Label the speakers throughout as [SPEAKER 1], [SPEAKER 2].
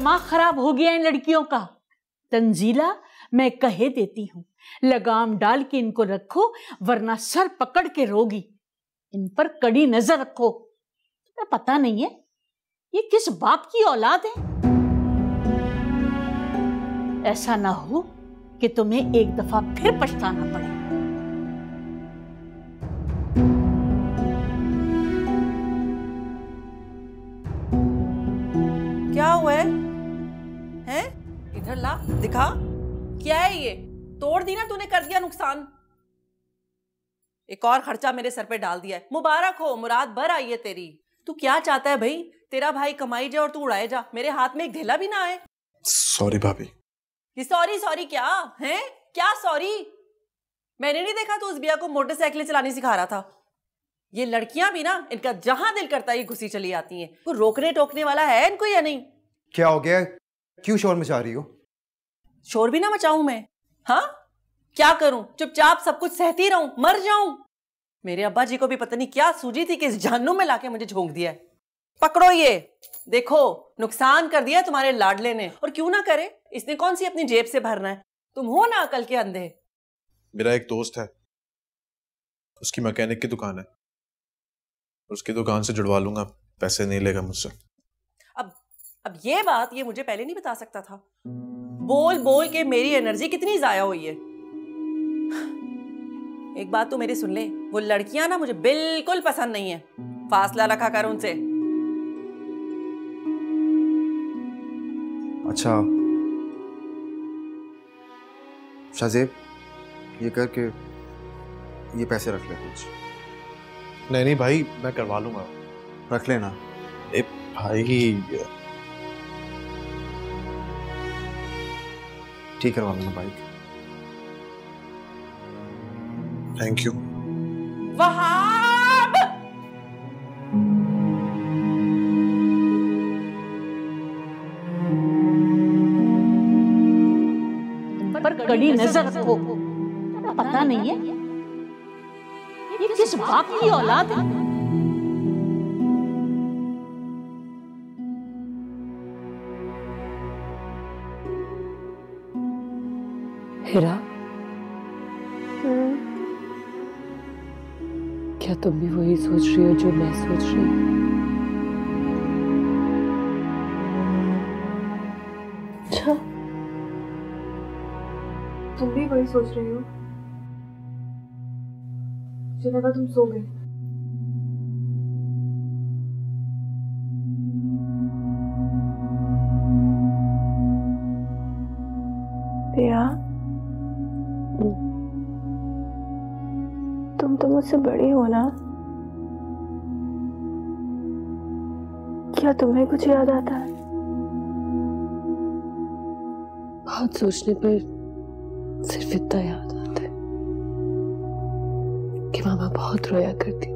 [SPEAKER 1] दिमाग खराब हो गया इन लड़कियों का। तंजीला, मैं कहे देती हूँ, लगाम डाल के इनको रखो वरना सर पकड़ के रोगी। इन पर कड़ी नजर रखो। तुम्हें पता नहीं है ये किस बाप की औलाद है? ऐसा ना हो कि तुम्हें एक दफा फिर पछताना पड़े।
[SPEAKER 2] क्या हुआ है? हैं? इधर ला, दिखा। क्या है ये? तोड़ दी ना तूने, कर दिया नुकसान। एक और खर्चा मेरे सर पे डाल दिया है। मुबारक हो, मुराद भर आई है तेरी। तू क्या चाहता है भाई? तेरा भाई कमाई जा और तू उड़ाए जा, मेरे हाथ में एक ढेला भी ना आए।
[SPEAKER 3] सॉरी भाभी।
[SPEAKER 2] ये सॉरी सॉरी क्या है? क्या सॉरी? मैंने नहीं देखा तू उस बिया को मोटरसाइकिल चलानी सिखा रहा था। ये लड़कियां भी ना, इनका जहां दिल करता है ये घुसी चली आती हैं। कोई रोकने टोकने वाला है इनको या नहीं?
[SPEAKER 4] क्या हो गया? क्यों शोर मचा रही हो?
[SPEAKER 2] शोर भी ना मचाऊं मैं? हाँ, क्या करूं? चुपचाप सब कुछ सहती रहूं, मर जाऊं? मेरे अब्बा जी को भी पता नहीं क्या सूझी थी कि इस जहन्नुम में लाके मुझे झोंक दिया है। पकड़ो ये, देखो नुकसान कर दिया तुम्हारे लाडले ने। और क्यों ना करे, इसने कौन सी अपनी जेब से भरना है? तुम हो ना अकल के अंधे।
[SPEAKER 3] मेरा एक दोस्त है, उसकी मैकेनिक की दुकान है, उसकी दुकान से जुड़वा लूंगा, पैसे नहीं लेगा मुझसे।
[SPEAKER 2] अब ये बात ये मुझे पहले नहीं बता सकता था। बोल बोल के मेरी एनर्जी कितनी जाया हुई है। एक बात तो मेरी सुन ले, वो लड़कियां ना मुझे बिल्कुल पसंद नहीं है। फासला रखा कर उनसे।
[SPEAKER 4] अच्छा शाहजेब, ये करके ये पैसे रख ले कुछ।
[SPEAKER 3] नहीं नहीं भाई, मैं करवा लूंगा।
[SPEAKER 4] रख लेना।
[SPEAKER 3] ए भाई,
[SPEAKER 4] ठीक करवा लूंगा भाई।
[SPEAKER 3] Thank you.
[SPEAKER 2] वहाब!
[SPEAKER 1] पर कड़ी नजर रखो। पता नहीं है ये किस बाप की औलाद है?
[SPEAKER 5] हिरा, क्या तुम भी वही सोच रही हो जो मैं सोच रही हूँ?
[SPEAKER 6] अच्छा, तुम भी वही सोच रही हो? मुझे लगा तुम सो गए। पिया, तुम तो मुझसे बड़ी हो ना? क्या तुम्हें कुछ याद आता है?
[SPEAKER 5] बहुत सोचने पर सिर्फ इतना याद आता है कि मामा बहुत रोया करती थी,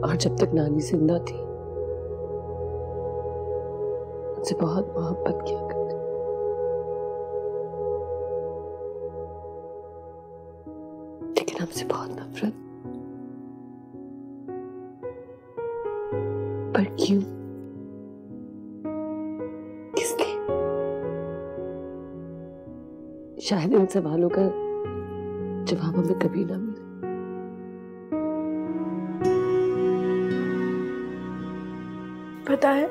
[SPEAKER 5] और जब तक नानी जिंदा थी मुझसे बहुत मोहब्बत किया करती। लेकिन हमसे बहुत नफरत। पर क्यों? किस लिए? शायद इन सवालों का जवाब हमें कभी ना मिले।
[SPEAKER 6] पता है,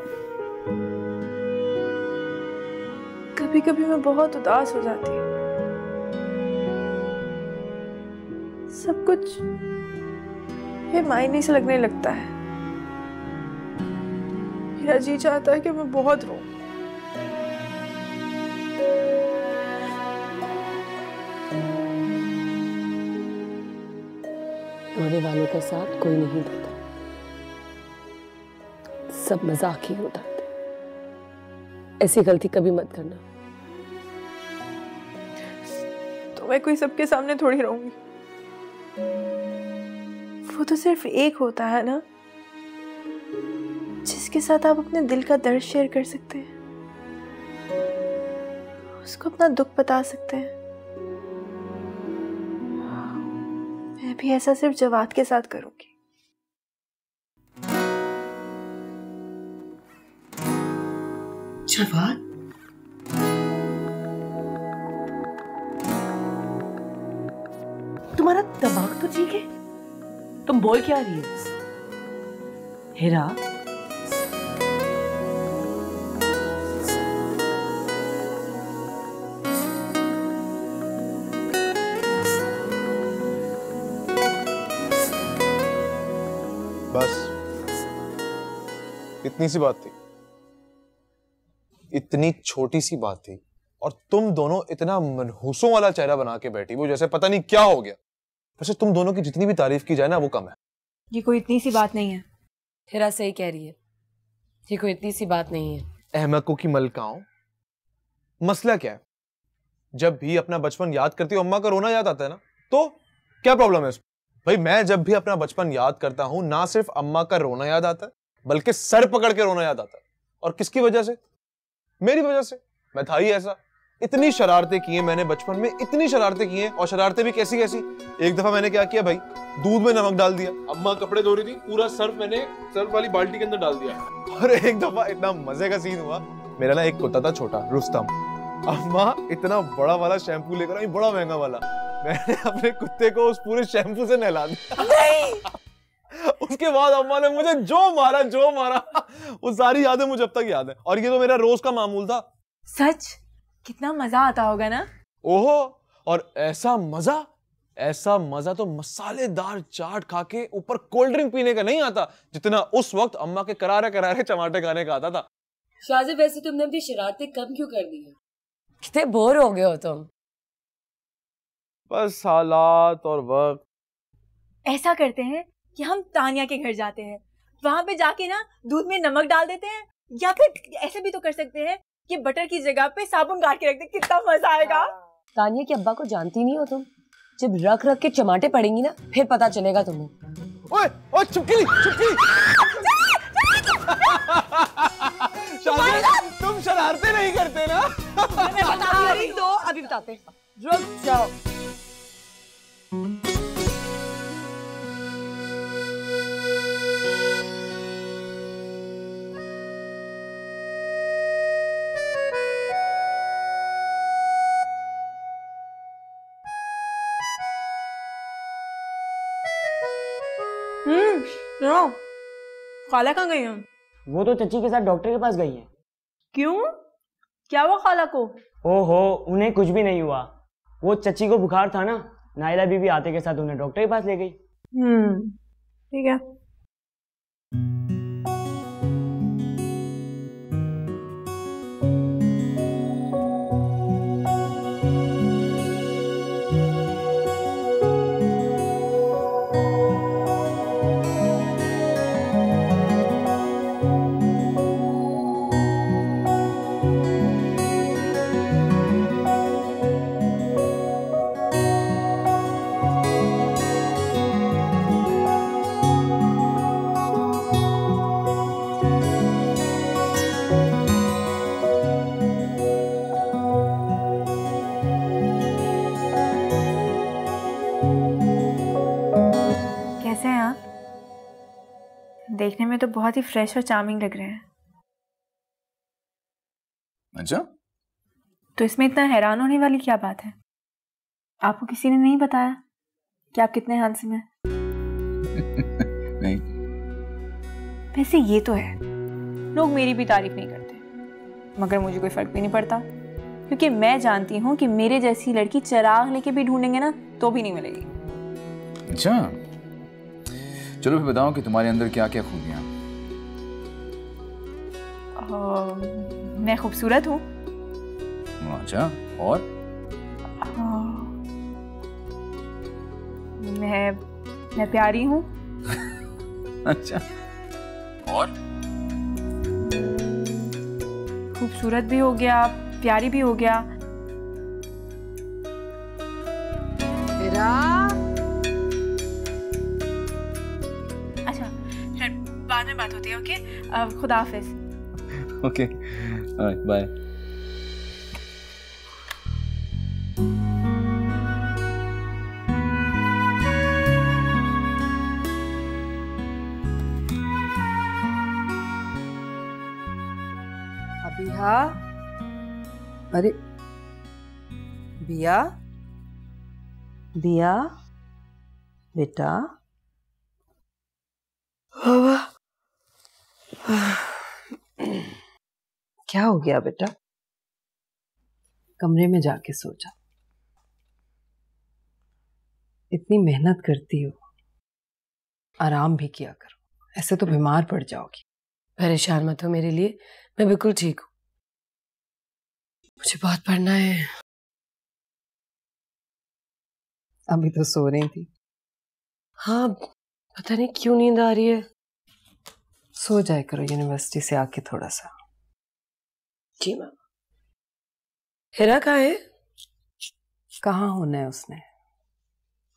[SPEAKER 6] कभी कभी मैं बहुत उदास हो जाती हूँ। सब कुछ बेमायने से लगने लगता है। मेरा जी चाहता है कि मैं बहुत रोऊं।
[SPEAKER 5] रोने वालों का साथ कोई नहीं देता, सब मजाक ही उड़ाते। ऐसी गलती कभी मत करना।
[SPEAKER 6] तो मैं कोई सबके सामने थोड़ी रहूंगी। वो तो सिर्फ एक होता है ना, जिसके साथ आप अपने दिल का दर्द शेयर कर सकते हैं, उसको अपना दुख बता सकते हैं। मैं भी ऐसा सिर्फ जवाद के साथ करूंगी।
[SPEAKER 5] जवान,
[SPEAKER 6] तुम्हारा दिमाग तो ठीक है? तुम बोल क्या रही हो? हेरा,
[SPEAKER 3] बस इतनी सी बात थी, इतनी छोटी सी बात थी, और तुम दोनों इतना मनहूसों वाला चेहरा बना के बैठी वो जैसे पता नहीं क्या हो गया। वैसे तुम दोनों की जितनी भी तारीफ की जाए ना वो कम है।
[SPEAKER 6] ये कोई इतनी सी बात नहीं है।
[SPEAKER 5] हेरा सही कह रही है, ये कोई इतनी सी बात नहीं है।
[SPEAKER 3] अहमकों की मलकाओं, मसला क्या है? जब भी अपना बचपन याद करती हो अम्मा का रोना याद आता है ना, तो क्या प्रॉब्लम है इसमें? भाई मैं जब भी अपना बचपन याद करता हूं ना सिर्फ अम्मा का रोना याद आता है बल्कि सर पकड़ के रोना याद आता है। और किसकी वजह से? मेरी वजह से। मैं था ही ऐसा। इतनी शरारतें की हैं मैंने बचपन में, इतनी शरारतें की हैं, और शरारतें भी कैसी कैसी। एक दफा मैंने क्या किया भाई, दूध में नमक डाल दिया। अम्मा कपड़े धो रही थी, पूरा सर्फ मैंने सर्फ वाली बाल्टी के अंदर डाल दिया। और एक दफा इतना मजे का सीन हुआ, मेरा ना एक कुत्ता था छोटा रुस्तम, अम्मा इतना बड़ा वाला शैम्पू लेकर आई, बड़ा महंगा वाला, मैंने अपने कुत्ते को उस पूरे शैम्पू से नहला दिया। उसके बाद अम्मा ने मुझे जो मारा वो सारी यादें मुझे अब तक याद है, और ये तो मेरा रोज का मामूल था।
[SPEAKER 6] सच? कितना मजा आता होगा ना?
[SPEAKER 3] ओहो, और ऐसा मजा तो मसालेदार चाट खा के ऊपर कोल्ड ड्रिंक पीने का नहीं आता जितना उस वक्त अम्मा के करारे करारे टमाटर खाने का आता था।
[SPEAKER 5] शाज़ेब, वैसे तुमने अपनी शरारतें कम क्यों कर दी है? कितने बोर हो गए हो तुम?
[SPEAKER 3] बस हालात और वक्त।
[SPEAKER 6] ऐसा करते हैं कि हम तानिया के घर जाते हैं, वहां पे जाके ना दूध में नमक डाल देते हैं, या फिर ऐसे भी तो कर सकते हैं कि बटर की जगह पे साबुन गाड़ के रख दे। कितना मजा आएगा।
[SPEAKER 5] तानिया के अब्बा को जानती नहीं हो तुम? जब रख रख के चमाटे पड़ेंगी ना फिर पता चलेगा तुम्हें।
[SPEAKER 3] ओए ओए चुपकी तुम शरारतें नहीं करते ना?
[SPEAKER 6] मैं बता रही हूं,
[SPEAKER 5] अभी बताते, रुक जाओ।
[SPEAKER 6] सुनो, खाला कहाँ गई हैं?
[SPEAKER 7] वो तो चची के साथ डॉक्टर के पास गई है।
[SPEAKER 6] क्यों? क्या हुआ खाला को?
[SPEAKER 7] ओहो, उन्हें कुछ भी नहीं हुआ। वो चची को बुखार था ना, नाइला बीबी आते के साथ उन्हें डॉक्टर के पास ले गई।
[SPEAKER 6] ठीक है। कैसे हैं आप? देखने में तो बहुत ही फ्रेश और चार्मिंग लग रहे हैं।
[SPEAKER 8] अच्छा,
[SPEAKER 6] तो इसमें इतना हैरान होने वाली क्या बात है? आपको किसी ने नहीं बताया कि आप कितने हैंडसम हैं?
[SPEAKER 8] नहीं।
[SPEAKER 6] वैसे ये तो है, लोग मेरी भी तारीफ नहीं करते, मगर मुझे कोई फर्क भी नहीं पड़ता, क्योंकि मैं जानती हूँ कि मेरे जैसी लड़की चिराग लेके भी ढूंढेंगे ना तो भी नहीं मिलेगी।
[SPEAKER 8] अच्छा, चलो फिर बताओ कि तुम्हारे अंदर क्या क्या खूबियां?
[SPEAKER 6] मैं खूबसूरत हूँ।
[SPEAKER 8] अच्छा, और?
[SPEAKER 6] मैं प्यारी हूँ।
[SPEAKER 8] अच्छा, और?
[SPEAKER 6] खूबसूरत भी हो गया, प्यारी भी हो गया। अच्छा, फिर बाद में बात होती है। ओके, खुदा हाफिज।
[SPEAKER 8] Okay, bye.
[SPEAKER 2] बेटा, अरे बिया, बिया, बेटा, क्या हो गया बेटा? कमरे में जाके सो जा। इतनी मेहनत करती हो, आराम भी किया करो, ऐसे तो बीमार पड़ जाओगी। परेशान मत हो मेरे लिए, मैं बिल्कुल ठीक हूँ। मुझे बहुत पढ़ना है। अभी तो सो रही थी। हाँ, पता नहीं क्यों नींद आ रही है। सो जाए करो यूनिवर्सिटी से आके थोड़ा सा। जी मैम। हिरा कहाँ है? कहाँ होना है उसने?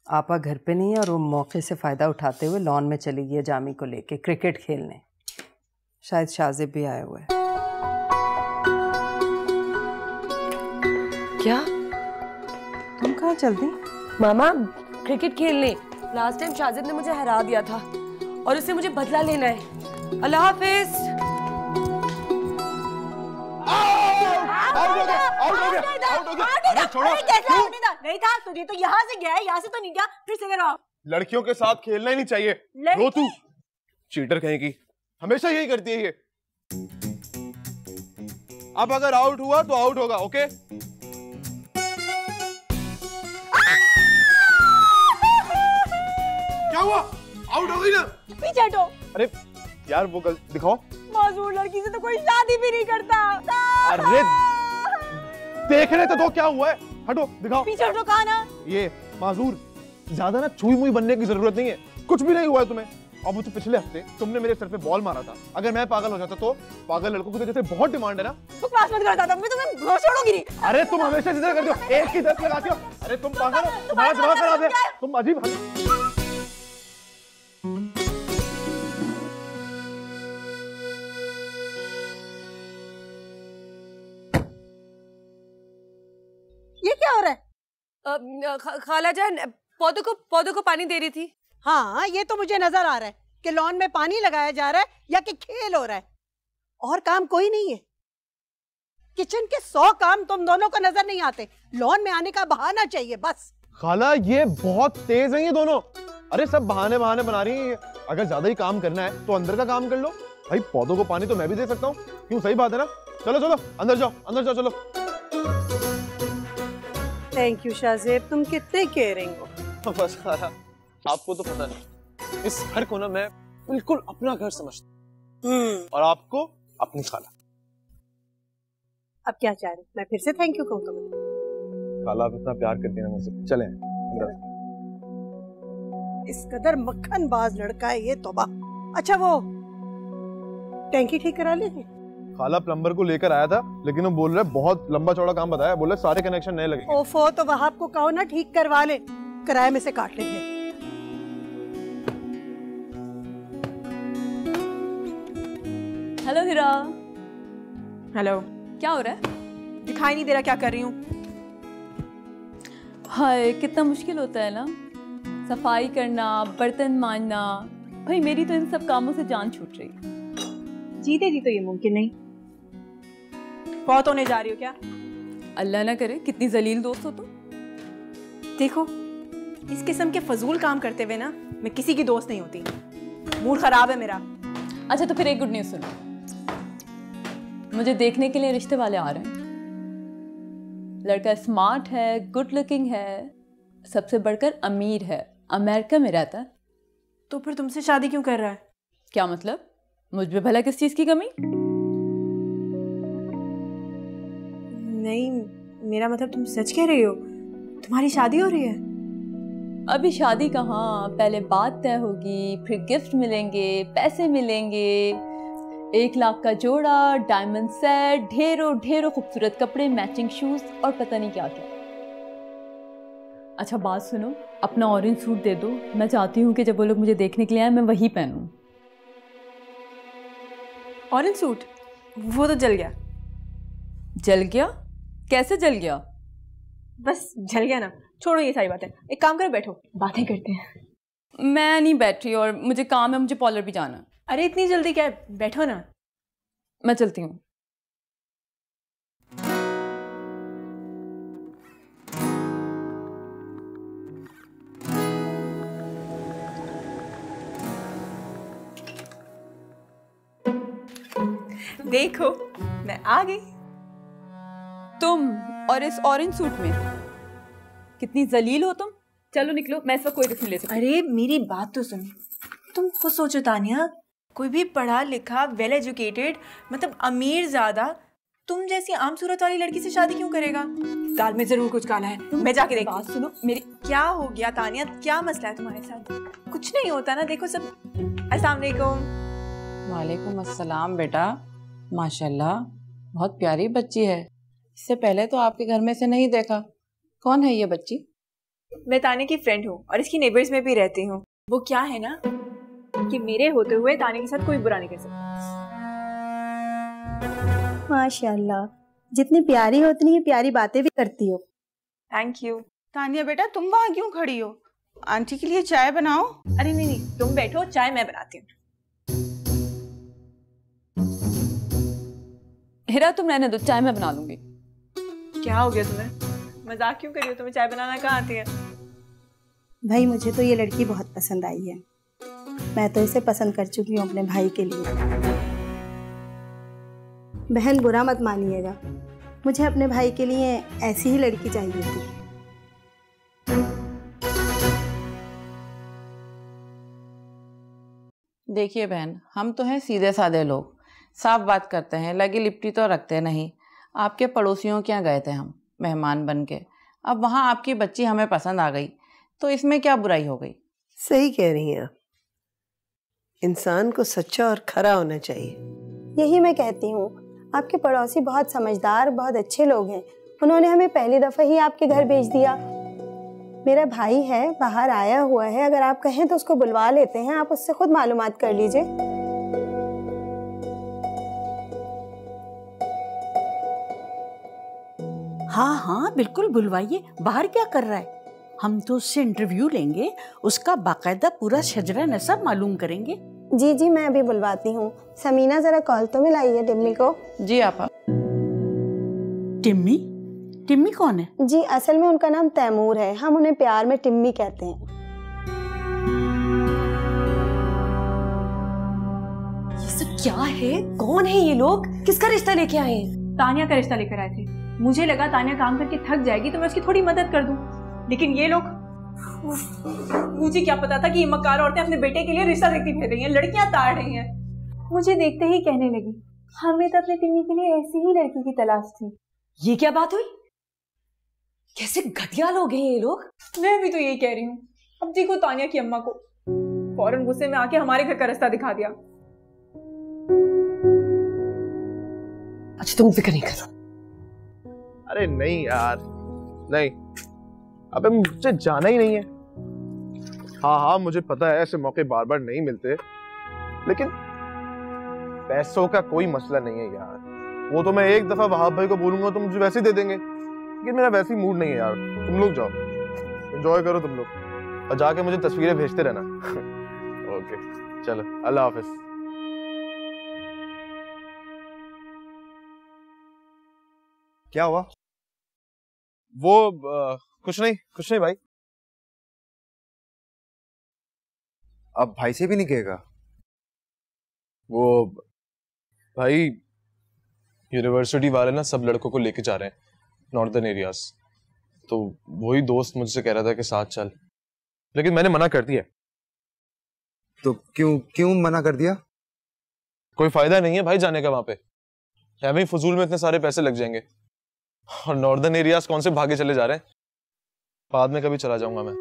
[SPEAKER 2] आपा घर पे नहीं है और वो मौके से फायदा उठाते हुए लॉन में चली गई है जामी को लेके क्रिकेट खेलने। शायद शाजिब भी आया हुआ है। क्या? तुम कहाँ चल दी?
[SPEAKER 5] मामा, क्रिकेट खेलने। लास्ट टाइम शाजिब ने मुझे हरा दिया था और उससे मुझे बदला लेना है। अल्लाह हाफिज।
[SPEAKER 1] नहीं था तुझे तो यहाँ से गया है, यहाँ से तो नहीं गया, फिर से करो।
[SPEAKER 3] लड़कियों के साथ खेलना ही नहीं चाहिए। रो तू, चीटर कहेगी, हमेशा यही करती है ये। अब अगर आउट हुआ तो आउट होगा, ओके? क्या हुआ? आउट हो गई ना?
[SPEAKER 1] पीछे हटो।
[SPEAKER 3] अरे यार वो दिखाओ।
[SPEAKER 1] मासूम लड़की से तो कोई शादी भी नहीं करता।
[SPEAKER 3] अरे देखने तो दो क्या हुआ है। हटो, दिखाओ।
[SPEAKER 1] पीछे हटो। कहाँ ना?
[SPEAKER 3] ये माजूर, ज्यादा ना छुई मुई बनने की जरूरत नहीं है, कुछ भी नहीं हुआ है तुम्हें। और वो तो पिछले हफ्ते तुमने मेरे सर पे बॉल मारा था। अगर मैं पागल हो जाता तो पागल लड़कों की तो जैसे बहुत डिमांड है ना।
[SPEAKER 1] बकवास मत करता था, मैं तुम्हें छोड़ूंगी नहीं।
[SPEAKER 3] अरे तुम हमेशा जिधर करते हो एक ही दस लगाती हो। अरे तुम पागल हो, तुम्हारा दिमाग खराब है, तुम अजीब।
[SPEAKER 1] ये क्या हो रहा है?
[SPEAKER 5] खाला जान पौधों को पानी दे रही थी।
[SPEAKER 9] हाँ, ये तो मुझे नजर आ रहा है कि लॉन में पानी लगाया जा रहा है या कि खेल हो रहा है। और काम कोई नहीं है। किचन के 100 काम तुम दोनों को नजर नहीं आते। लॉन में आने का बहाना चाहिए बस।
[SPEAKER 3] खाला ये बहुत तेज है ये दोनों। अरे सब बहाने बहाने बना रही है। अगर ज्यादा ही काम करना है तो अंदर का काम कर लो भाई। पौधों को पानी तो मैं भी दे सकता हूँ, क्यों? सही बात है ना? चलो चलो अंदर जाओ, अंदर जाओ, चलो।
[SPEAKER 9] थैंक यू शाजिब, तुम कितने केयरिंग हो।
[SPEAKER 3] बस खाला, आपको तो पता नहीं, इस घर को ना मैं बिल्कुल अपना घर समझता हूँ, और आपको अपनी खाला।
[SPEAKER 9] अब क्या चाह रहे? मैं फिर से थैंक यू कहूँ तुम्हें?
[SPEAKER 3] खाला आप इतना प्यार करती है ना मुझसे। चलें अंदर।
[SPEAKER 9] इस कदर मक्खन बाज लड़का है ये, तौबा। अच्छा वो टैंकी ठीक करा ली थी?
[SPEAKER 3] खाला प्लम्बर को लेकर आया था, लेकिन वो बोल रहे बहुत लंबा चौड़ा काम बताया। बोले सारे कनेक्शन नए लगेंगे।
[SPEAKER 9] ओफो, तो वहाब को कहो ना ठीक करवा ले, किराए में से काट लेंगे।
[SPEAKER 6] हेलो हीरा।
[SPEAKER 10] हेलो।
[SPEAKER 6] क्या हो रहा है?
[SPEAKER 10] दिखाई नहीं दे रहा क्या कर रही हूँ?
[SPEAKER 6] हाय कितना मुश्किल होता है ना, सफाई करना, बर्तन मांजना। भाई मेरी तो इन सब कामों से जान छूट रही है।
[SPEAKER 10] जीते जी तो ये मुमकिन नहीं। बहुत होने जा रही हो क्या?
[SPEAKER 6] अल्लाह ना करे, कितनी जलील दोस्त हो तुम।
[SPEAKER 10] देखो, इस किस्म के फजूल काम करते हुए ना मैं किसी की दोस्त नहीं होती। मूड खराब है मेरा।
[SPEAKER 6] अच्छा तो फिर एक गुड न्यूज़ सुनो, मुझे देखने के लिए रिश्ते वाले आ रहे हैं। लड़का स्मार्ट है, गुड लुकिंग है, सबसे बढ़कर अमीर है, अमेरिका में रहता है।
[SPEAKER 10] तो फिर तुमसे शादी क्यों कर रहा है?
[SPEAKER 6] क्या मतलब? मुझ में भला किस चीज की कमी?
[SPEAKER 10] नहीं, मेरा मतलब तुम सच कह रही हो? तुम्हारी शादी हो रही है?
[SPEAKER 6] अभी शादी कहाँ, पहले बात तय होगी, फिर गिफ्ट मिलेंगे, पैसे मिलेंगे, 1 लाख का जोड़ा, डायमंड सेट, ढेरों ढेरों खूबसूरत कपड़े, मैचिंग शूज और पता नहीं क्या क्या। अच्छा बात सुनो, अपना ऑरेंज सूट दे दो। मैं चाहती हूँ कि जब वो लोग मुझे देखने के लिए आए मैं वही पहनूं।
[SPEAKER 10] Orange suit? वो तो जल गया।
[SPEAKER 6] जल गया? कैसे जल गया?
[SPEAKER 10] बस जल गया ना, छोड़ो ये सारी बातें। एक काम करो, बैठो बातें करते हैं।
[SPEAKER 6] मैं नहीं बैठ रही और मुझे काम है, मुझे पार्लर भी जाना है।
[SPEAKER 10] अरे इतनी जल्दी क्या है, बैठो ना।
[SPEAKER 6] मैं चलती हूँ। देखो मैं आ गई। तुम और इस ऑरेंज सूट में कितनी जलील हो तुम। चलो निकलो, मैं इस वक्त कोई रिस्क नहीं ले सकती।
[SPEAKER 5] अरे मेरी बात तो सुन, तुम खुद सोचो तानिया, कोई भी पढ़ा लिखा वेल एजुकेटेड मतलब अमीर ज्यादा तुम जैसी आम सूरत वाली लड़की से शादी क्यों करेगा? दाल में जरूर कुछ काला है। मैं जाके देखती हूँ। बात सुनो मेरी। क्या हो गया तानिया, क्या मसला है तुम्हारे साथ? कुछ नहीं होता ना, देखो सब। अस्सलाम वालेकुम।
[SPEAKER 11] वालेकुम अस्सलाम बेटा, माशाल्लाह बहुत प्यारी बच्ची है। इससे पहले तो आपके घर में से नहीं देखा। कौन है ये बच्ची?
[SPEAKER 5] मैं तानिया की फ्रेंड हूँ और इसकी नेबर्स में भी रहती हूँ। वो क्या है ना कि मेरे होते हुए तानिया के साथ कोई बुरा नहीं कर सकता।
[SPEAKER 9] माशाल्लाह, जितनी प्यारी हो उतनी ही प्यारी बातें भी करती हो।
[SPEAKER 5] Thank you.
[SPEAKER 12] तानिया बेटा, तुम वहाँ क्यों खड़ी हो? आंटी के लिए चाय बनाओ।
[SPEAKER 5] अरे नहीं नहीं, तुम बैठो, चाय मैं बनाती हूँ।
[SPEAKER 11] हिरा तुम रहने दो, चाय मैं बना लूंगी।
[SPEAKER 5] क्या हो गया तुम्हें? मजाक क्यों कर रही हो? तुम्हें चाय बनाना कहाँ आती है?
[SPEAKER 9] भाई मुझे तो ये लड़की बहुत पसंद आई है। मैं तो इसे पसंद कर चुकी हूँ अपने भाई के लिए। बहन बुरा मत मानिएगा, मुझे अपने भाई के लिए ऐसी ही लड़की चाहिए थी।
[SPEAKER 11] देखिए बहन, हम तो हैं सीधे साधे लोग, साफ बात करते हैं, लगी लिपटी तो रखते नहीं। आपके पड़ोसियों के यहाँ गए थे हम मेहमान बन के, अब वहाँ आपकी बच्ची हमें पसंद आ गई, तो इसमें क्या बुराई हो गई?
[SPEAKER 13] सही कह रही हैं, इंसान को सच्चा और खरा होना चाहिए।
[SPEAKER 9] यही मैं कहती हूँ, आपके पड़ोसी बहुत समझदार, बहुत अच्छे लोग हैं। उन्होंने हमें पहली दफा ही आपके घर भेज दिया। मेरा भाई है, बाहर आया हुआ है, अगर आप कहें तो उसको बुलवा लेते हैं, आप उससे खुद मालूमात कर लीजिए।
[SPEAKER 1] हाँ हाँ बिल्कुल बुलवाइए, बाहर क्या कर रहा है? हम तो उससे इंटरव्यू लेंगे, उसका बाकायदा पूरा शजरा नसब मालूम करेंगे।
[SPEAKER 9] जी जी, मैं अभी बुलवाती हूँ। समीना जरा कॉल तो मिलाइए टिम्मी को।
[SPEAKER 11] जी आपा।
[SPEAKER 1] टिम्मी? टिम्मी कौन है?
[SPEAKER 9] जी असल में उनका नाम तैमूर है, हम उन्हें प्यार में टिम्मी कहते हैं।
[SPEAKER 5] ये सब क्या है? कौन है ये लोग? किसका रिश्ता लेके आए हैं? तानिया का रिश्ता लेकर आए थे। मुझे लगा तानिया काम करके थक जाएगी तो मैं उसकी थोड़ी मदद कर दूं, लेकिन ये लोग, मुझे क्या पता था कि ये मक्कार औरतें अपने बेटे के लिए रिश्ता देखती फिर रही हैं, लड़कियां ताड़ रही हैं। मुझे देखते ही कहने लगी, हमें तो अपने टिम्मी के लिए ऐसी ही लड़की की तलाश थी। ये क्या बात हुई? कैसे घटिया लोग हैं ये लोग। मैं भी तो यही कह रही हूँ। अब देखो तानिया की अम्मा को, फौरन गुस्से में आके हमारे घर का रास्ता दिखा दिया। अच्छा तुम फिक्र नहीं करो।
[SPEAKER 3] अरे नहीं यार, नहीं, अबे मुझे जाना ही नहीं है। हाँ हाँ मुझे पता है ऐसे मौके बार बार नहीं मिलते, लेकिन पैसों का कोई मसला नहीं है यार। वो तो मैं एक दफा वहाब भाई को बोलूंगा तो मुझे वैसे ही दे देंगे, लेकिन मेरा वैसे ही मूड नहीं है यार। तुम लोग जाओ, एंजॉय करो तुम लोग, और जाके मुझे तस्वीरें भेजते रहना। ओके चलो, अल्लाह हाफिज।
[SPEAKER 4] क्या हुआ?
[SPEAKER 3] वो कुछ नहीं भाई।
[SPEAKER 4] अब भाई से भी नहीं कहेगा?
[SPEAKER 3] वो भाई यूनिवर्सिटी वाले ना सब लड़कों को लेके जा रहे हैं नॉर्दर्न एरियाज, तो वही दोस्त मुझसे कह रहा था कि साथ चल, लेकिन मैंने मना कर दिया।
[SPEAKER 4] तो क्यों मना कर दिया?
[SPEAKER 3] कोई फायदा नहीं है भाई जाने का वहां पे, हमें फजूल में इतने सारे पैसे लग जाएंगे, और नॉर्दर्न एरियाज कौन से भागे चले जा रहे हैं। बाद में कभी चला जाऊंगा मैं।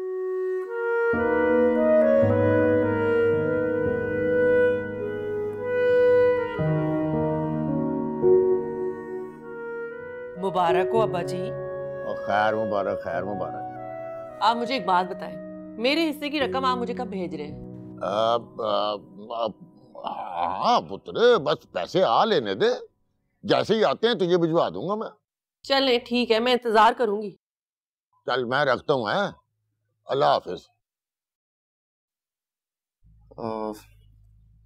[SPEAKER 2] मुबारक हो अब्बा जी।
[SPEAKER 14] और खैर मुबारक, खैर मुबारक।
[SPEAKER 2] आप मुझे एक बात बताएं, मेरे हिस्से की रकम आप मुझे कब भेज रहे हैं?
[SPEAKER 14] हाँ पुत्र, बस पैसे आ लेने दे, जैसे ही आते हैं तुझे भिजवा दूंगा मैं।
[SPEAKER 2] चले ठीक है, मैं इंतजार करूंगी।
[SPEAKER 14] चल मैं रखता हूँ, है, अल्लाह हाफिज।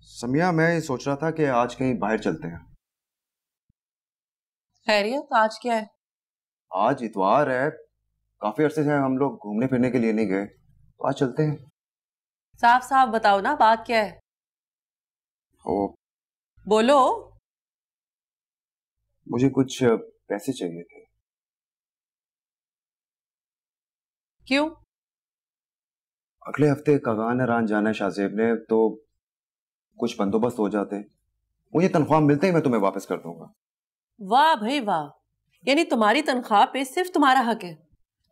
[SPEAKER 4] समिया, मैं सोच रहा था कि आज कहीं बाहर चलते हैं।
[SPEAKER 11] खैरियत, आज क्या है?
[SPEAKER 4] आज इतवार है, काफी अरसे से हम लोग घूमने फिरने के लिए नहीं गए, तो आज चलते हैं।
[SPEAKER 2] साफ साफ बताओ ना, बात क्या है?
[SPEAKER 4] ओ
[SPEAKER 2] बोलो।
[SPEAKER 4] मुझे कुछ पैसे चाहिए थे।
[SPEAKER 2] क्यों?
[SPEAKER 4] अगले हफ्ते कगान ईरान जाना है शाहजेब ने, तो कुछ बंदोबस्त हो जाते। मुझे तनख्वाह मिलते ही मैं तुम्हें वापस कर दूंगा।
[SPEAKER 2] वाह भाई वाह, यानी तुम्हारी तनख्वाह पे सिर्फ तुम्हारा हक है।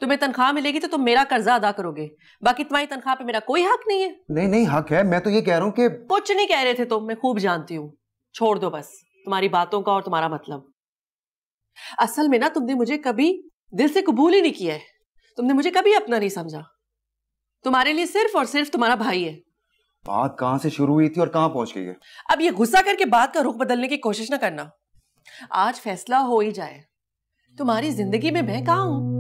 [SPEAKER 2] तुम्हें तनख्वाह मिलेगी तो तुम मेरा कर्जा अदा करोगे, बाकी तुम्हारी तनख्वाह पे मेरा कोई हक नहीं है।
[SPEAKER 4] नहीं नहीं, हक है। मैं तो ये कह रहा हूँ कि
[SPEAKER 2] कुछ नहीं कह रहे थे तुम, मैं खूब जानती हूँ। छोड़ दो बस तुम्हारी बातों का और तुम्हारा मतलब। असल में ना तुमने मुझे कभी दिल से कबूल ही नहीं किया है। तुमने मुझे कभी अपना नहीं समझा। तुम्हारे लिए सिर्फ और सिर्फ तुम्हारा भाई है।
[SPEAKER 4] बात कहां से शुरू हुई थी और कहां पहुंच गई है?
[SPEAKER 2] अब ये गुस्सा करके बात का रुख बदलने की कोशिश ना करना। आज फैसला हो ही जाए। तुम्हारी जिंदगी में मैं कहां हूं?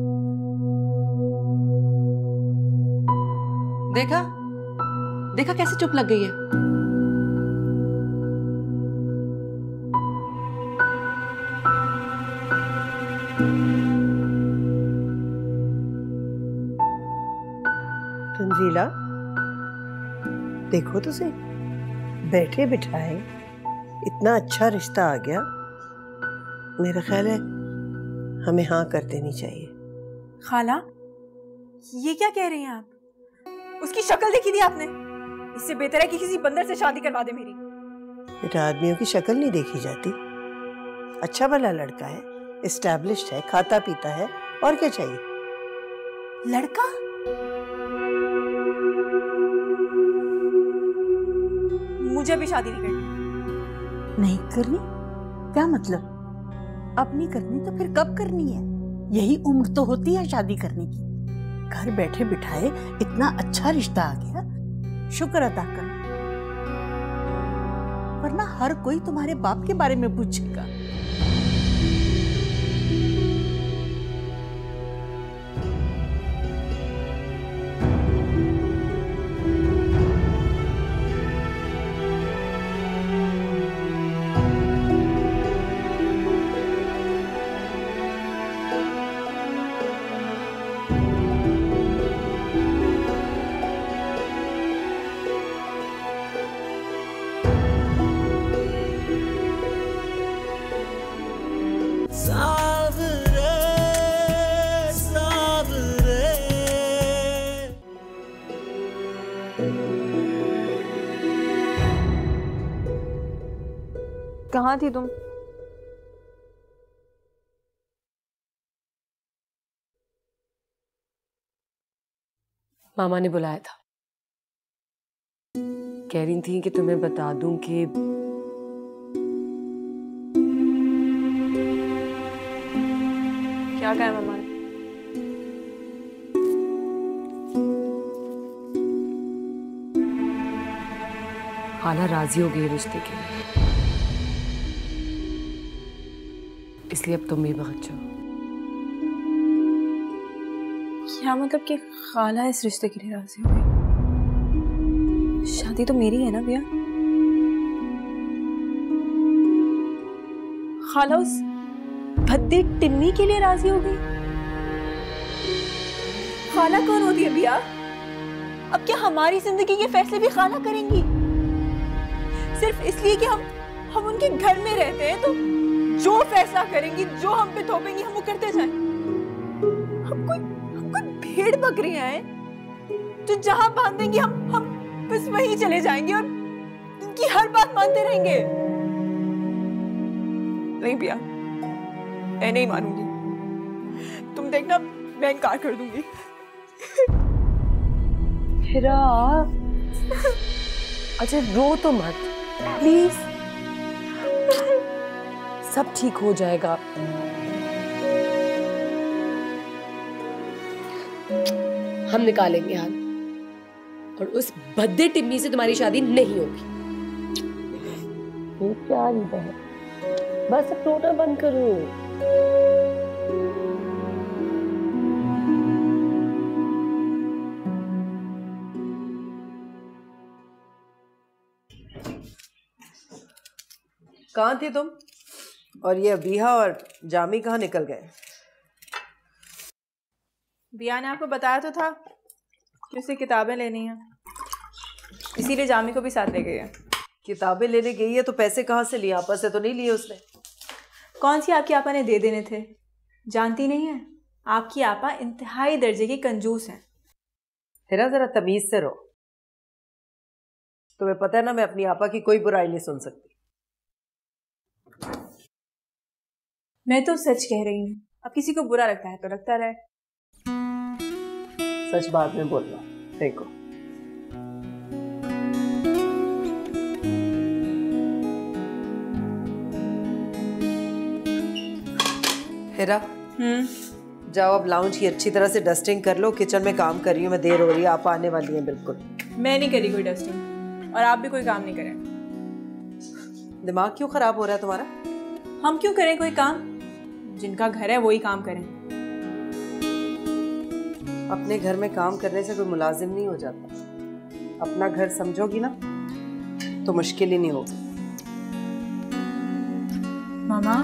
[SPEAKER 2] देखा देखा कैसे चुप लग गई है।
[SPEAKER 13] तंजीला, देखो तो सही, बैठे बिठाए इतना अच्छा रिश्ता आ गया। मेरा ख्याल है हमें हाँ कर देनी चाहिए।
[SPEAKER 5] खाला, ये क्या कह रही हैं आप? उसकी शक्ल देखी थी आपने? इससे बेहतर है कि किसी बंदर से शादी करवा दे मेरी।
[SPEAKER 13] बेटा, आदमियों की शक्ल नहीं देखी जाती। अच्छा भला लड़का है, एस्टैब्लिश्ड है, खाता पीता है, और क्या चाहिए?
[SPEAKER 5] लड़का? मुझे भी शादी नहीं करनी।
[SPEAKER 1] नहीं करनी? क्या मतलब? अब नहीं करनी तो फिर कब करनी है? यही उम्र तो होती है शादी करने की। घर बैठे बिठाए इतना अच्छा रिश्ता आ गया, शुक्र अदा करो, वरना हर कोई तुम्हारे बाप के बारे में पूछेगा।
[SPEAKER 6] कहाँ थी तुम?
[SPEAKER 2] मामा ने बुलाया था। कह रही थी कि तुम्हें बता दूं कि
[SPEAKER 6] क्या कहा है मामा ने?
[SPEAKER 2] खाला राजी हो गई रिश्ते के लिए, इसलिए अब तुम भी भाग जाओ।
[SPEAKER 6] क्या मतलब कि खाला इस रिश्ते के लिए राजी हो गई? शादी तो मेरी है ना भैया। खाला उस भद्दी टिम्मी के लिए राजी हो गई?
[SPEAKER 5] खाला कौन होती है भैया? अब क्या हमारी जिंदगी के फैसले भी खाला करेंगी? सिर्फ इसलिए कि हम उनके घर में रहते हैं, तो जो फैसला करेंगी, जो हम पे थोपेंगी, हम वो करते जाएं। हम कोई भेड़ बकरियां हैं जो जहां बांधेंगी हम बस वहीं चले जाएंगे और उनकी हर बात मानते रहेंगे।
[SPEAKER 6] नहीं भैया, मैं नहीं मानूंगी। तुम देखना, मैं इनकार कर दूंगी।
[SPEAKER 2] हिरा, अच्छा रो तो मत प्लीज, सब ठीक हो जाएगा। हम निकालेंगे हाथ, और उस भद्दे टिम्मी से तुम्हारी शादी नहीं होगी। ये क्या है? बस अब रोना बंद करो।
[SPEAKER 13] कहाँ थी तुम? और ये अबीहा और जामी कहाँ निकल गए?
[SPEAKER 5] बिया ने आपको बताया तो था कि उसे किताबें लेनी है, इसीलिए जामी को भी साथ ले गई है।
[SPEAKER 13] किताबें लेने गई है तो पैसे कहाँ से लिए? आपस से तो नहीं लिए उसने?
[SPEAKER 5] कौन सी आपकी आपा ने दे देने थे? जानती नहीं है, आपकी आपा इंतहाई दर्जे की कंजूस हैं।
[SPEAKER 2] हिरा जरा तमीज से रहो। तुम्हें पता है ना मैं अपनी आपा की कोई बुराई नहीं सुन सकती।
[SPEAKER 5] मैं तो सच कह रही हूँ, अब किसी को बुरा लगता है तो लगता रहे।
[SPEAKER 2] सच बाद में बोलना। देखो हिरा, जाओ अब लाउंज की अच्छी तरह से डस्टिंग कर लो। किचन में काम कर रही हूँ मैं, देर हो रही है, आप आने वाली हैं। बिल्कुल
[SPEAKER 5] मैं नहीं करी कोई डस्टिंग, और आप भी कोई काम नहीं करें।
[SPEAKER 2] दिमाग क्यों खराब हो रहा है तुम्हारा?
[SPEAKER 5] हम क्यों करें कोई काम? जिनका घर है वही काम करें।
[SPEAKER 2] अपने घर में काम करने से कोई मुलाजिम नहीं हो जाता। अपना घर समझोगी ना तो मुश्किल ही नहीं होगी।
[SPEAKER 5] मामा,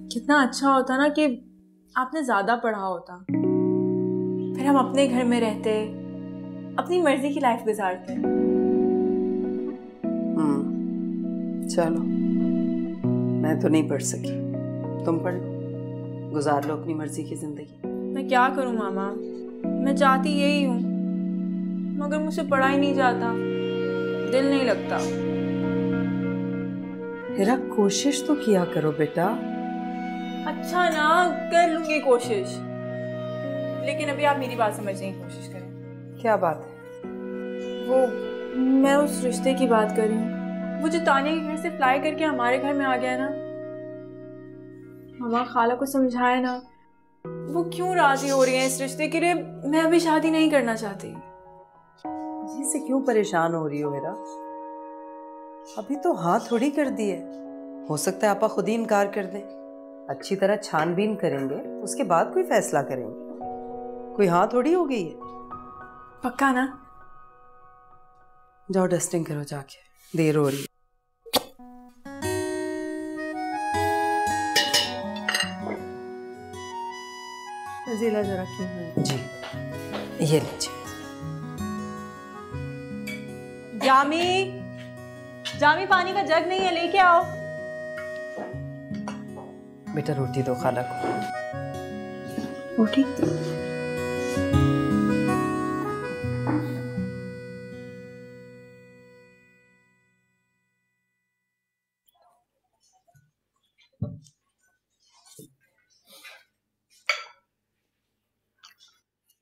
[SPEAKER 5] कितना अच्छा होता ना कि आपने ज्यादा पढ़ा होता, फिर हम अपने घर में रहते, अपनी मर्जी की लाइफ गुजारते।
[SPEAKER 2] चलो, मैं तो नहीं पढ़ सकी, तुम पढ़ लो, गुजार लो अपनी मर्जी की जिंदगी।
[SPEAKER 5] मैं क्या करूं मामा, मैं चाहती यही हूँ, मगर मुझसे पढ़ा ही नहीं जाता, दिल नहीं लगता।
[SPEAKER 2] हिरा, कोशिश तो किया करो बेटा।
[SPEAKER 5] अच्छा ना, कर लूंगी कोशिश, लेकिन अभी आप मेरी बात समझने की कोशिश करें।
[SPEAKER 2] क्या बात है?
[SPEAKER 5] वो, मैं उस रिश्ते की बात कर रही हूँ, वो जो तानिया के घर से फ्लाई करके हमारे घर में आ गया ना। मामा, खाला को समझाए ना, वो क्यों राजी हो रही है इस रिश्ते के लिए। मैं अभी शादी नहीं करना चाहती।
[SPEAKER 2] से क्यों परेशान हो रही हो मेरा? अभी तो हाँ थोड़ी कर दी है, हो सकता है आपा खुद ही इनकार कर दे। अच्छी तरह छानबीन करेंगे, उसके बाद कोई फैसला करेंगे। कोई हाँ थोड़ी हो गई है।
[SPEAKER 5] पक्का ना?
[SPEAKER 2] जाओ डस्टिंग करो जाके, देर हो रही है।
[SPEAKER 13] जिला जरा क्यों?
[SPEAKER 2] जी, ये लीजिए।
[SPEAKER 5] जामी, जामी, पानी का जग नहीं है, लेके आओ।
[SPEAKER 2] बेटा रोटी दो खाला को।
[SPEAKER 5] रोटी?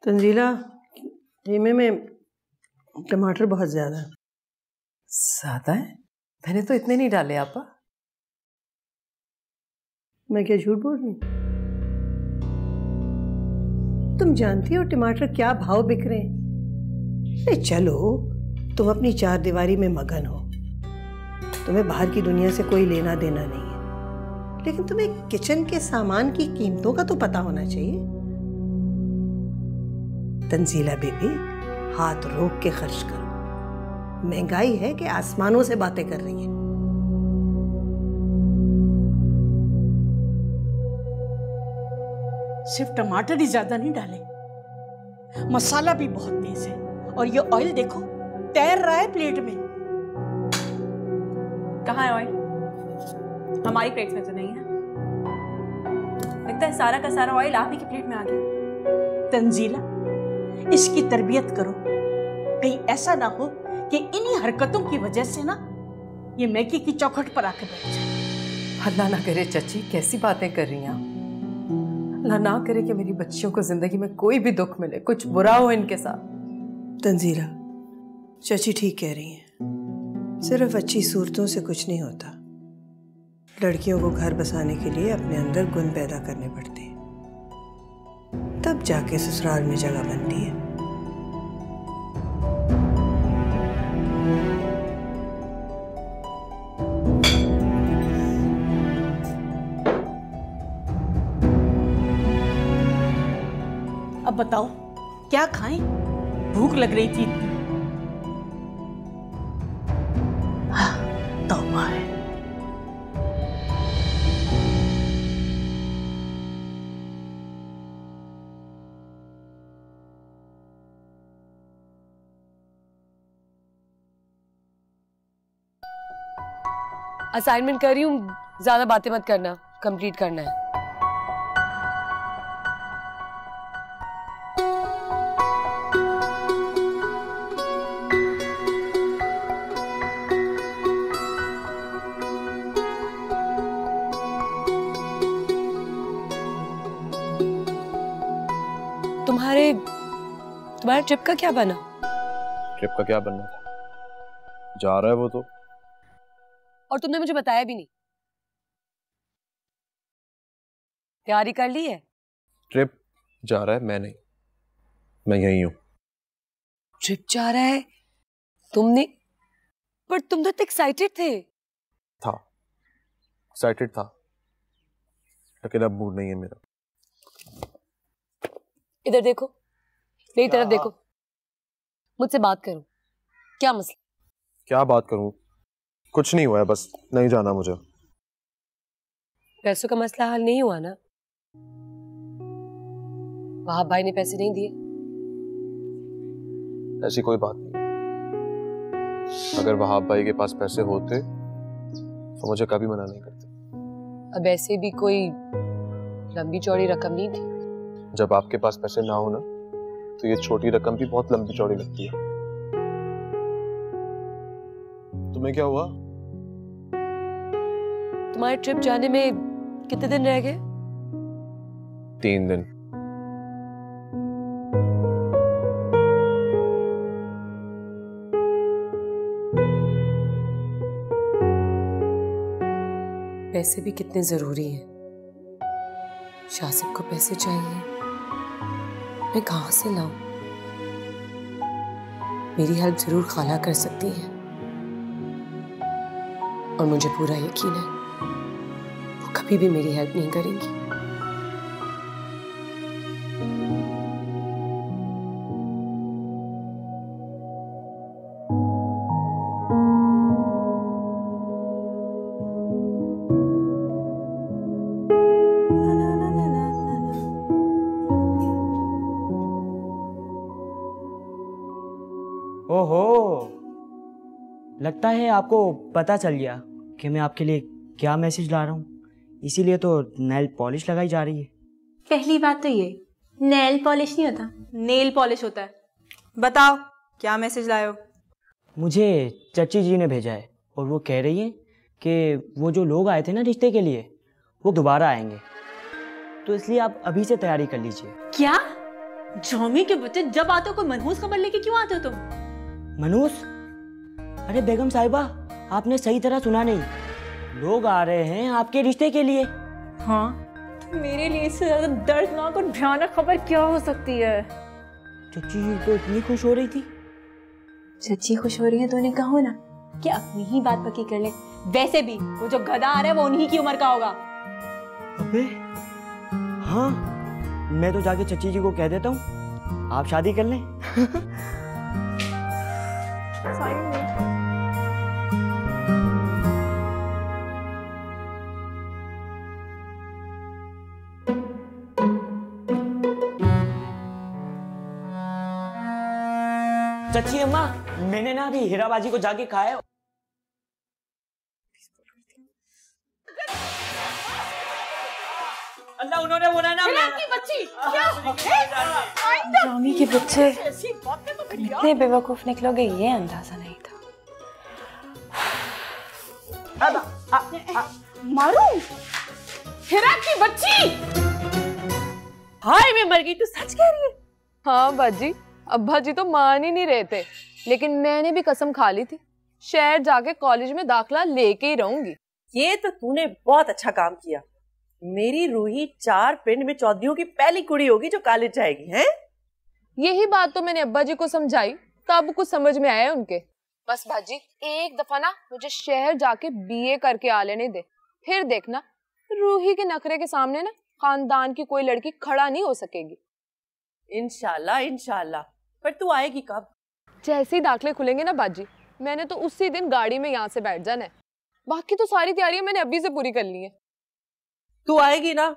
[SPEAKER 13] तंजीला, कीमे में टमाटर बहुत ज्यादा है।
[SPEAKER 2] ज्यादा है? मैंने तो इतने नहीं डाले आपा।
[SPEAKER 13] मैं क्या झूठ बोल रही हूँ? तुम जानती हो टमाटर क्या भाव बिक रहे हैं? चलो, तुम अपनी चार दीवारी में मगन हो, तुम्हें बाहर की दुनिया से कोई लेना देना नहीं है, लेकिन तुम्हें किचन के सामान की कीमतों का तो पता होना चाहिए। तंजीला बेबी, हाथ रोक के खर्च करो। महंगाई है कि आसमानों से बातें कर रही है।
[SPEAKER 1] सिर्फ टमाटर ही ज्यादा नहीं डाले, मसाला भी बहुत तेज है, और ये ऑयल देखो तैर रहा है प्लेट में।
[SPEAKER 5] कहाँ है ऑयल? हमारी प्लेट में तो नहीं है। लगता है सारा का सारा ऑयल आप ही की प्लेट में आ गया।
[SPEAKER 1] तंजीला, इसकी तरबियत करो, कहीं ऐसा ना हो कि इन्हीं हरकतों की वजह से ना ये मैगी की चौखट पर आकर बैठ जाए।
[SPEAKER 2] अल्लाह ना करे चाची, कैसी बातें कर रही हैं आप? अल्लाह ना करे कि मेरी बच्चियों को जिंदगी में कोई भी दुख मिले, कुछ बुरा हो इनके साथ।
[SPEAKER 13] तंजीला, चाची ठीक कह रही हैं, सिर्फ अच्छी सूरतों से कुछ नहीं होता। लड़कियों को घर बसाने के लिए अपने अंदर गुण पैदा करने पड़ते हैं, तब जाके ससुराल में जगह बनती है।
[SPEAKER 1] अब बताओ क्या खाएं? भूख लग रही थी इतनी। तौबा है।
[SPEAKER 15] असाइनमेंट कर रही हूँ, ज्यादा बातें मत करना, कंप्लीट करना है। तुम्हारे ट्रिप का क्या बना?
[SPEAKER 3] ट्रिप का क्या बनना था? जा रहा है वो तो।
[SPEAKER 15] और तुमने मुझे बताया भी नहीं। तैयारी कर ली है?
[SPEAKER 3] ट्रिप जा रहा है, मैं नहीं, मैं यही हूं।
[SPEAKER 15] ट्रिप जा रहा है तुमने? पर तुम तो एक्साइटेड थे।
[SPEAKER 3] था, एक्साइटेड था, लेकिन अब मूड नहीं है मेरा।
[SPEAKER 15] इधर देखो, मेरी तरफ देखो, मुझसे बात करो। क्या मसला?
[SPEAKER 3] क्या बात करूं? कुछ नहीं हुआ है, बस नहीं जाना मुझे।
[SPEAKER 15] पैसों का मसला हल नहीं हुआ ना? वहाब भाई ने पैसे नहीं दिए?
[SPEAKER 3] ऐसी कोई बात नहीं। अगर वहाब भाई के पास पैसे होते तो मुझे कभी मना नहीं करते।
[SPEAKER 15] अब ऐसे भी कोई लंबी चौड़ी रकम नहीं थी।
[SPEAKER 3] जब आपके पास पैसे ना हो ना, तो ये छोटी रकम भी बहुत लंबी चौड़ी लगती है। तुम्हें क्या हुआ?
[SPEAKER 15] तुम्हारे ट्रिप जाने में कितने दिन रह गए?
[SPEAKER 3] 3 दिन।
[SPEAKER 15] पैसे भी कितने जरूरी हैं। शासिब को पैसे चाहिए, मैं कहां से लाऊं? मेरी हेल्प जरूर खाला कर सकती है, और मुझे पूरा यकीन है वो कभी भी मेरी हेल्प नहीं करेंगी।
[SPEAKER 7] ओहो, लगता है आपको पता चल गया कि मैं आपके लिए क्या मैसेज ला रहा हूँ, इसीलिए तो नेल पॉलिश लगाई जा रही है।
[SPEAKER 5] पहली बात तो ये, नेल पॉलिश नहीं होता, नेल पॉलिश होता है। बताओ क्या मैसेज लाए हो?
[SPEAKER 7] मुझे चाची जी ने भेजा है, और वो कह रही है कि वो जो लोग आए थे ना रिश्ते के लिए, वो दोबारा आएंगे, तो इसलिए आप अभी से तैयारी कर लीजिए।
[SPEAKER 5] क्या? जॉमी के बच्चे, जब आते हो कोई मनहूस खबर लेके क्यों आते हो तुम?
[SPEAKER 7] मनहूस? अरे बेगम साहिबा, आपने सही तरह सुना नहीं, लोग आ रहे हैं आपके रिश्ते के लिए।
[SPEAKER 5] हाँ, तो मेरे लिए इससे ज्यादा दर्दनाक और भयानक खबर क्या हो सकती है?
[SPEAKER 7] चची तो इतनी खुश हो रही थी।
[SPEAKER 5] चची खुश हो रही है तो उन्हें कहो ना कि अपनी ही बात पक्की कर ले। वैसे भी वो जो गधा आ रहा है वो उन्हीं की उम्र का होगा।
[SPEAKER 7] अबे हाँ, मैं तो जाके चची जी को कह देता हूँ, आप शादी कर लें। चची अम्मा, मैंने ना अभी हीराबाजी को जाके कहा है। अल्लाह, उन्होंने बोला ना
[SPEAKER 5] की बच्ची, क्या
[SPEAKER 6] जॉमी के बच्चे इतने बेवकूफ निकलोगे ये अंदाजा नहीं था।
[SPEAKER 5] मारू हिरा की बच्ची।
[SPEAKER 15] हाय मैं मर गई, तू सच कह रही है? हाँ बाजी, अब्बा जी तो मान ही नहीं रहे थे, लेकिन मैंने भी कसम खा ली थी शहर जाके कॉलेज में दाखिला लेके ही रहूंगी।
[SPEAKER 2] ये तो तूने बहुत अच्छा काम किया। मेरी रूही 4 पिंड में चौधरियों की पहली कुड़ी होगी जो कॉलेज जाएगी, हैं?
[SPEAKER 15] यही बात तो मैंने अब्बा जी को समझाई, तब कुछ समझ में आया उनके। बस बाजी एक दफा ना मुझे शहर जाके बीए करके आ लेने दे, फिर देखना रूही के नखरे के सामने ना खानदान की कोई लड़की खड़ा नहीं हो सकेगी।
[SPEAKER 2] इंशाल्लाह इंशाल्लाह। पर तू आएगी कब?
[SPEAKER 15] जैसे ही दाखिले खुलेंगे ना बाजी, मैंने तो उसी दिन गाड़ी में यहाँ से बैठ जाना है। बाकी तो सारी तैयारियां मैंने अभी से पूरी कर ली है।
[SPEAKER 2] तू आएगी ना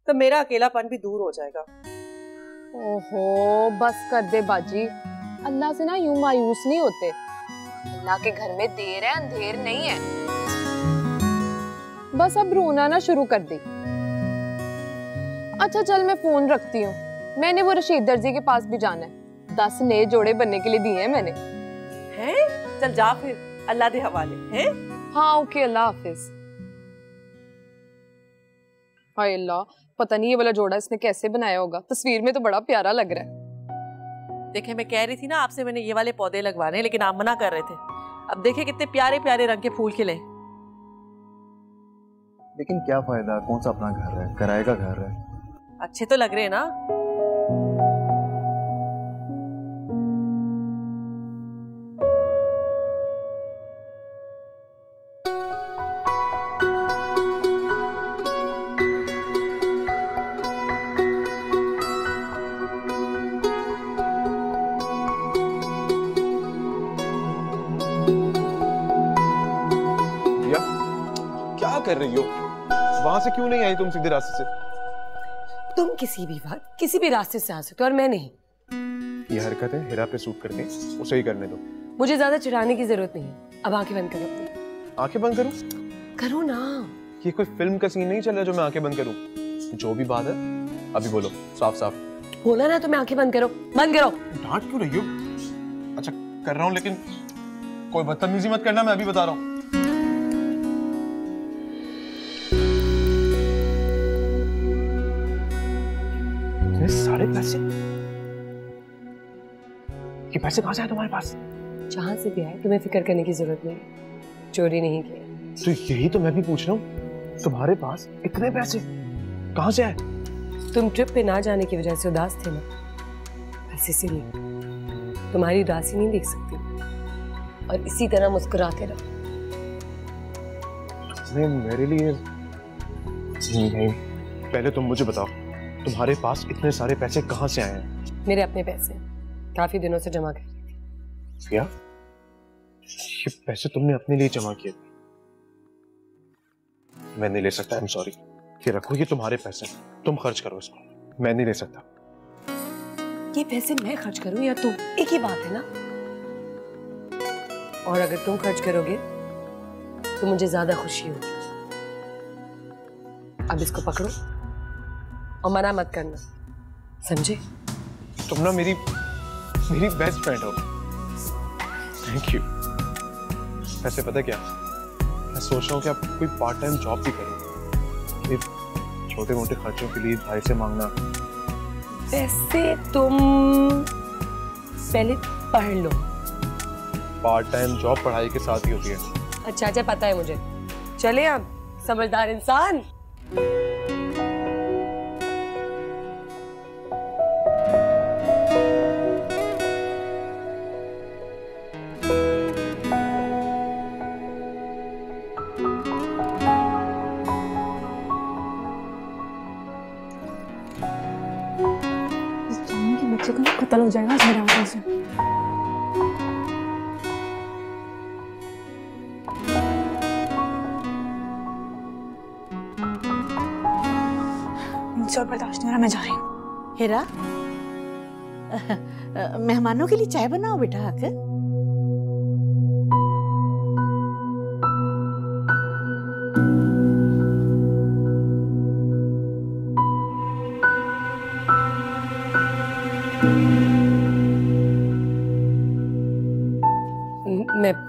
[SPEAKER 2] तो मेरा अकेलापन भी दूर हो जाएगा।
[SPEAKER 15] ओहो बस कर दे बाजी, अल्लाह से ना यूं मायूस नहीं होते। अल्लाह के घर में देर है अंधेर नहीं है। बस अब रोना ना शुरू कर दी। अच्छा चल मैं फोन रखती हूँ, मैंने वो रशीद दर्जी के पास भी जाना है, 10 नए जोड़े बनने के लिए दिए हैं मैंने।
[SPEAKER 2] हैं? चल जा फिर, अल्लाह दे हवाले हैं?
[SPEAKER 15] हाँ ओके, अल्लाह हाफिज। हाय अल्लाह, पता नहीं ये वाला जोड़ा इसने कैसे बनाया होगा, तस्वीर में तो बड़ा प्यारा लग रहा है।
[SPEAKER 2] देखे मैं कह रही थी ना आपसे, मैंने ये वाले पौधे लगवाने, लेकिन आप मना कर रहे थे। अब देखे कितने प्यारे प्यारे रंग के फूल खिले।
[SPEAKER 4] लेकिन क्या फायदा, कौन सा अपना घर है, किराए का घर है।
[SPEAKER 2] अच्छे तो लग रहे हैं ना।
[SPEAKER 3] क्या कर रही हो? वहां से क्यों नहीं आई तुम सीधे रास्ते से?
[SPEAKER 16] तुम किसी भी रास्ते से आ सकते हो और मैं नहीं।
[SPEAKER 3] ये हरकतें हिरा पे सूट करती हैं, उसे ही करने दो।
[SPEAKER 16] मुझे ज्यादा चिढ़ाने की जरूरत नहीं है। अब आंखें बंद करो अपनी।
[SPEAKER 3] आंखें बंद करूं?
[SPEAKER 16] करो ना।
[SPEAKER 3] ये कोई फिल्म का सीन नहीं चल रहा जो मैं आंखें बंद करूं। जो भी बात है अभी बोलो, साफ साफ
[SPEAKER 16] बोला ना तो मैं आंखें बंद करो। बंद करो।
[SPEAKER 3] डांट क्यों रही हो? अच्छा कर रहा हूं, लेकिन कोई बदतमीजी मत करना, मैं अभी बता रहा हूं। सारे पैसे, ये पैसे कहां से आए तुम्हारे पास?
[SPEAKER 16] जहां से भी आए तुम्हें फिक्र करने की जरूरत नहीं, चोरी नहीं किया।
[SPEAKER 3] तो यही तो मैं भी पूछ रहा हूँ, तुम्हारे पास इतने पैसे कहां से आए?
[SPEAKER 16] तुम ट्रिप पे ना जाने की वजह से उदास थे ना, बस इसीलिए तुम्हारी उदासी नहीं देख सकती और इसी तरह मुस्कुराते रहो।
[SPEAKER 3] तुमने मेरे लिए नहीं, पहले तुम मुझे बताओ तुम्हारे पास इतने सारे पैसे कहां से आए हैं?
[SPEAKER 16] मेरे अपने पैसे, काफी दिनों से जमा कर रही थी।
[SPEAKER 3] क्या? ये पैसे तुमने अपने लिए जमा किए? मैं नहीं ले सकता, आई एम सॉरी। ये रखो, ये तुम्हारे पैसे, तुम खर्च करो इसको, मैं नहीं ले सकता।
[SPEAKER 16] ये पैसे मैं खर्च करूं या तुम, एक ही बात है ना। और अगर तुम खर्च करोगे तो मुझे ज्यादा खुशी होगी। अब इसको पकड़ो और मना मत करना, समझे?
[SPEAKER 3] तुम ना मेरी बेस्ट फ्रेंड हो। Thank you. वैसे पता क्या, मैं सोच रहा हूँ कि आप कोई पार्ट टाइम जॉब भी करें, छोटे मोटे खर्चों के लिए भाई से मांगना।
[SPEAKER 16] वैसे तुम पहले पढ़ लो।
[SPEAKER 3] पार्ट टाइम जॉब पढ़ाई के साथ ही होती है।
[SPEAKER 16] अच्छा पता है मुझे। चले आप समझदार इंसान।
[SPEAKER 5] कत्ल हो जाएगा मेरे हाथों से। मुझसे और बर्दाश्त नहीं हो रहा, मैं जा रही हूँ।
[SPEAKER 1] हिरा, मेहमानों के लिए चाय बनाओ बेटा आकर।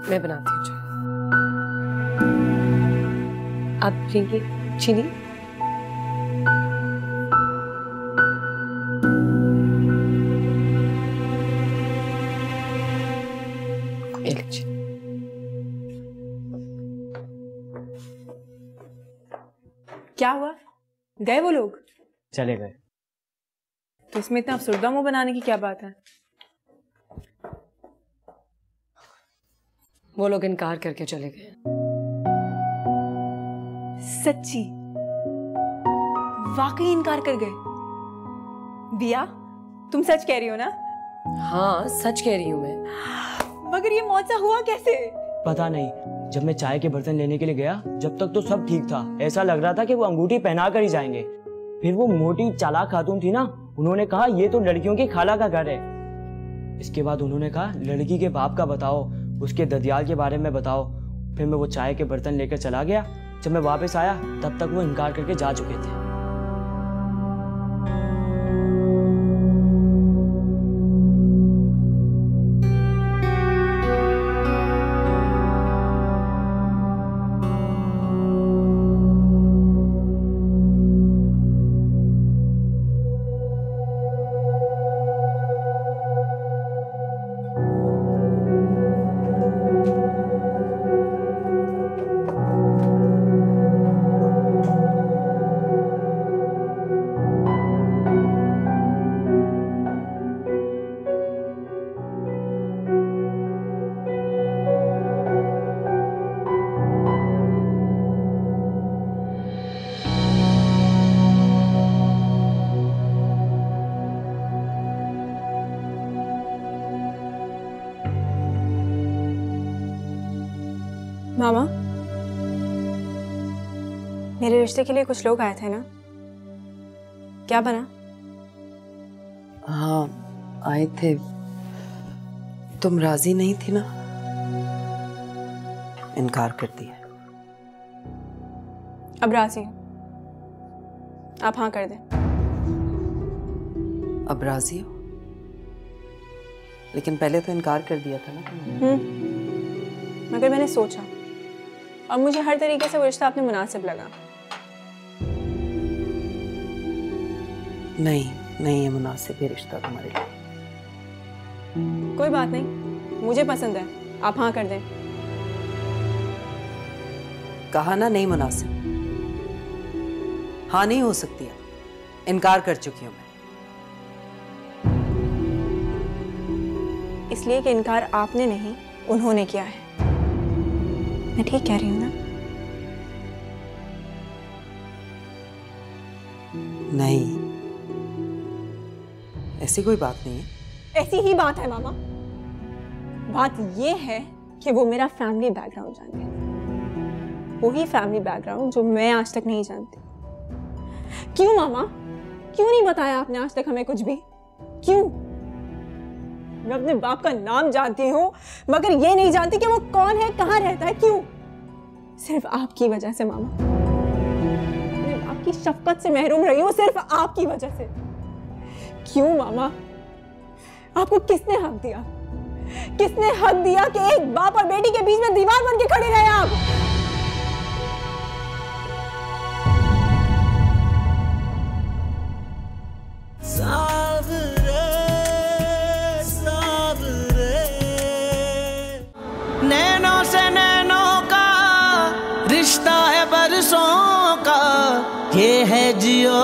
[SPEAKER 16] मैं बनाती हूँ चाय। आप पियेंगे चीनी?
[SPEAKER 5] क्या हुआ? गए वो लोग?
[SPEAKER 7] चले गए।
[SPEAKER 5] तो इसमें इतना अफसरदा मुंह बनाने की क्या बात है?
[SPEAKER 16] वो लोग इनकार करके चले गए।
[SPEAKER 5] सच्ची? वाकई इनकार कर गए? दिया, तुम सच कह रही हो ना?
[SPEAKER 16] हाँ सच कह रही हूँ मैं।
[SPEAKER 5] मगर ये मौजा हुआ कैसे?
[SPEAKER 7] पता नहीं, जब मैं चाय के बर्तन लेने के लिए गया, जब तक तो सब ठीक था। ऐसा लग रहा था कि वो अंगूठी पहना कर ही जाएंगे। फिर वो मोटी चालाक खातून थी ना, उन्होंने कहा ये तो लड़कियों की खाला का घर है। इसके बाद उन्होंने कहा लड़की के बाप का बताओ, उसके ददियाल के बारे में बताओ। फिर मैं वो चाय के बर्तन लेकर चला गया, जब मैं वापस आया तब तक वो इनकार करके जा चुके थे।
[SPEAKER 5] मामा, मेरे रिश्ते के लिए कुछ लोग आए थे ना, क्या बना?
[SPEAKER 11] हाँ आए थे। तुम राजी नहीं थी ना, इनकार कर दिया।
[SPEAKER 5] अब राजी हो, आप हाँ कर दें।
[SPEAKER 11] अब राजी हो, लेकिन पहले तो इनकार कर दिया था ना।
[SPEAKER 5] मगर मैंने सोचा और मुझे हर तरीके से वो रिश्ता आपने मुनासिब लगा।
[SPEAKER 11] नहीं है मुनासिब ये रिश्ता तुम्हारे लिए।
[SPEAKER 5] कोई बात नहीं, मुझे पसंद है, आप हाँ कर दें।
[SPEAKER 11] कहा ना नहीं मुनासिब, हाँ नहीं हो सकती है, इनकार कर चुकी हूं मैं।
[SPEAKER 5] इसलिए कि इनकार आपने नहीं उन्होंने किया है। मैं ठीक कह रही हूँ ना?
[SPEAKER 11] नहीं, ऐसी कोई बात नहीं है।
[SPEAKER 5] ऐसी ही बात है मामा। बात ये है कि वो मेरा फैमिली बैकग्राउंड जानते हैं, वही फैमिली बैकग्राउंड जो मैं आज तक नहीं जानती। क्यों मामा, क्यों नहीं बताया आपने आज तक हमें कुछ भी? क्यों? मैं अपने बाप का नाम जानती हूँ मगर ये नहीं जानती कि वो कौन है, कहाँ रहता है। क्यों? सिर्फ आपकी वजह से मामा। मैं आपकी शफकत से महरूम रही हूँ सिर्फ आपकी वजह से। क्यों मामा? आपको किसने हक दिया? किसने हक दिया कि एक बाप और बेटी के बीच में दीवार बन के खड़े रहे आप?
[SPEAKER 17] नैनों से नैनों का रिश्ता है बरसों का, ये है जियो